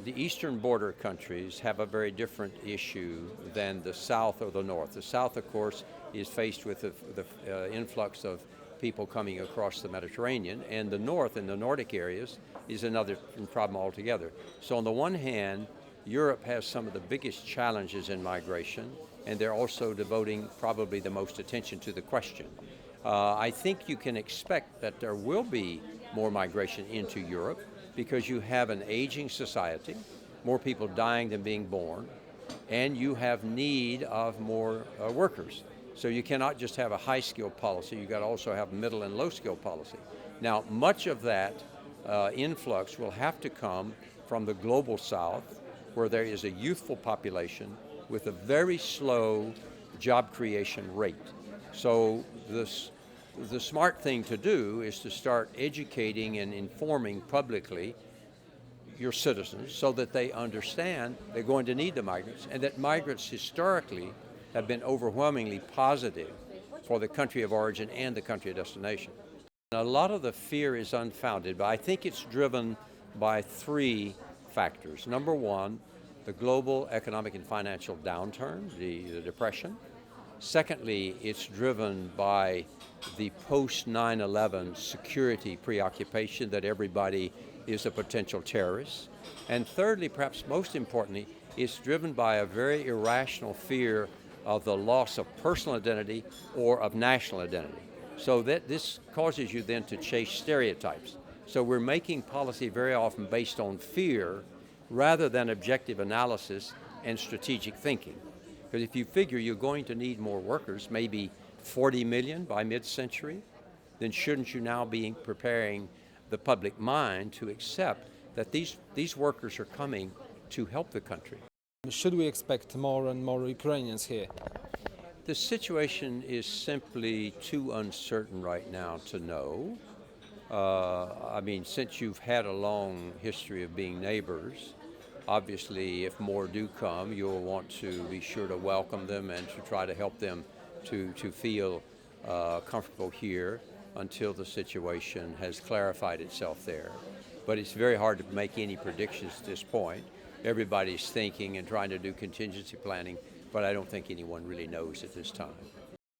the eastern border countries have a very different issue than the south or the north. The south, of course, is faced with the influx of people coming across the Mediterranean, and the north, in the Nordic areas, is another problem altogether. So on the one hand, Europe has some of the biggest challenges in migration, and they're also devoting probably the most attention to the question. I think you can expect that there will be more migration into Europe because you have an aging society, more people dying than being born, and you have need of more workers. So you cannot just have a high-skill policy, you got to also have middle and low-skill policy. Now, much of that influx will have to come from the global south, where there is a youthful population with a very slow job creation rate. So the smart thing to do is to start educating and informing publicly your citizens so that they understand they're going to need the migrants, and that migrants historically have been overwhelmingly positive for the country of origin and the country of destination. A lot of the fear is unfounded, but I think it's driven by three factors. Number one, the global economic and financial downturn, the depression. Secondly, it's driven by the post-9/11 security preoccupation that everybody is a potential terrorist. And thirdly, perhaps most importantly, it's driven by a very irrational fear of the loss of personal identity or of national identity. So that this causes you then to chase stereotypes. So we're making policy very often based on fear rather than objective analysis and strategic thinking. Because if you figure you're going to need more workers, maybe 40 million by mid-century, then shouldn't you now be preparing the public mind to accept that these workers are coming to help the country? Should we expect more and more Ukrainians here? The situation is simply too uncertain right now to know. I mean, since you've had a long history of being neighbors, obviously if more do come, you'll want to be sure to welcome them and to try to help them to feel comfortable here until the situation has clarified itself there. But it's very hard to make any predictions at this point. Everybody's thinking and trying to do contingency planning, but I don't think anyone really knows at this time.